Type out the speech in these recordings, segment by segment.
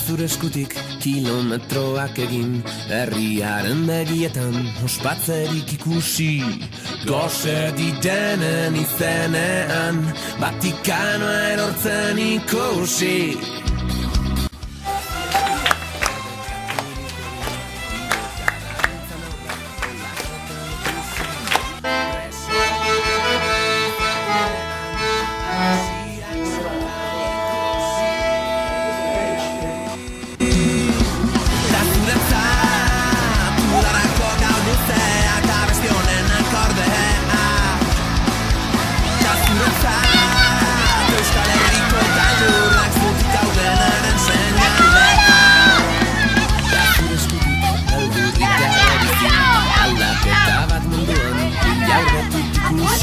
Zure eskutik kilometroak egin, herriaren begietan ospatzerik ikusi. Gose ditenen izenean, Vatikanoa erortzen ikusi.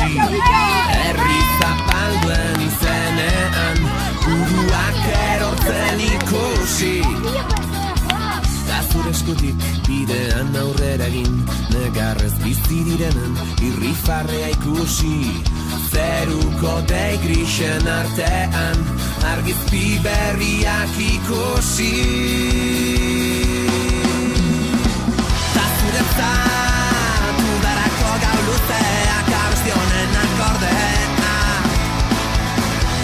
Herri zapalduen izenean, buruak erortzen ikusi. Da zure eskutik bidean aurrera egin, negarrez bizi direnen irrifarrea ikusi. Zeruko dei grisen artean, argizpi berriak ikusi. Da zuretzat udarako gau luzeak abestionen akordea.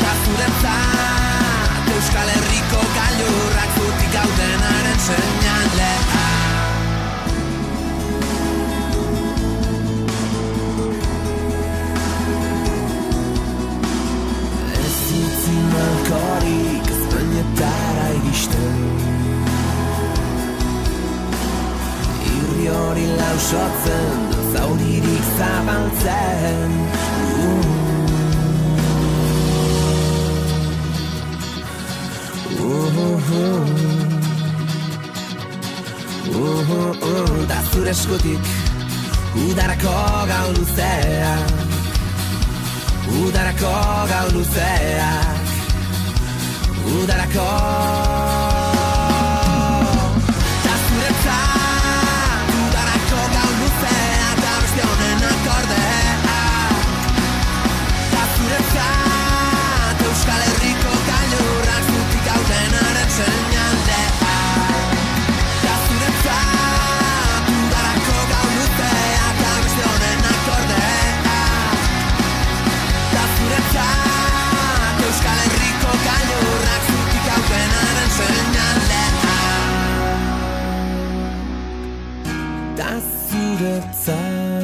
Da zuretzat Euskal Herriko gailurrak zutik gaudenaren seinalea. Ez utzi malkorik Espainietara iristen, irri hori lausotzen, zauririk zabaltzen. Da zure eskutik udarako gau luzeak, udarako gau luzeak, udarako. Da zuretzat udarako gau luzeak abestionen akordea. Da zuretzat Euskal Herriko gailurrak zutik gaudenaren seinalea. Da zuretzat udarako gau luzeak abestionen akordea. Da zuretzat Euskal Herriko gailurrak zutik gaudenaren seinalea. Da zuretzat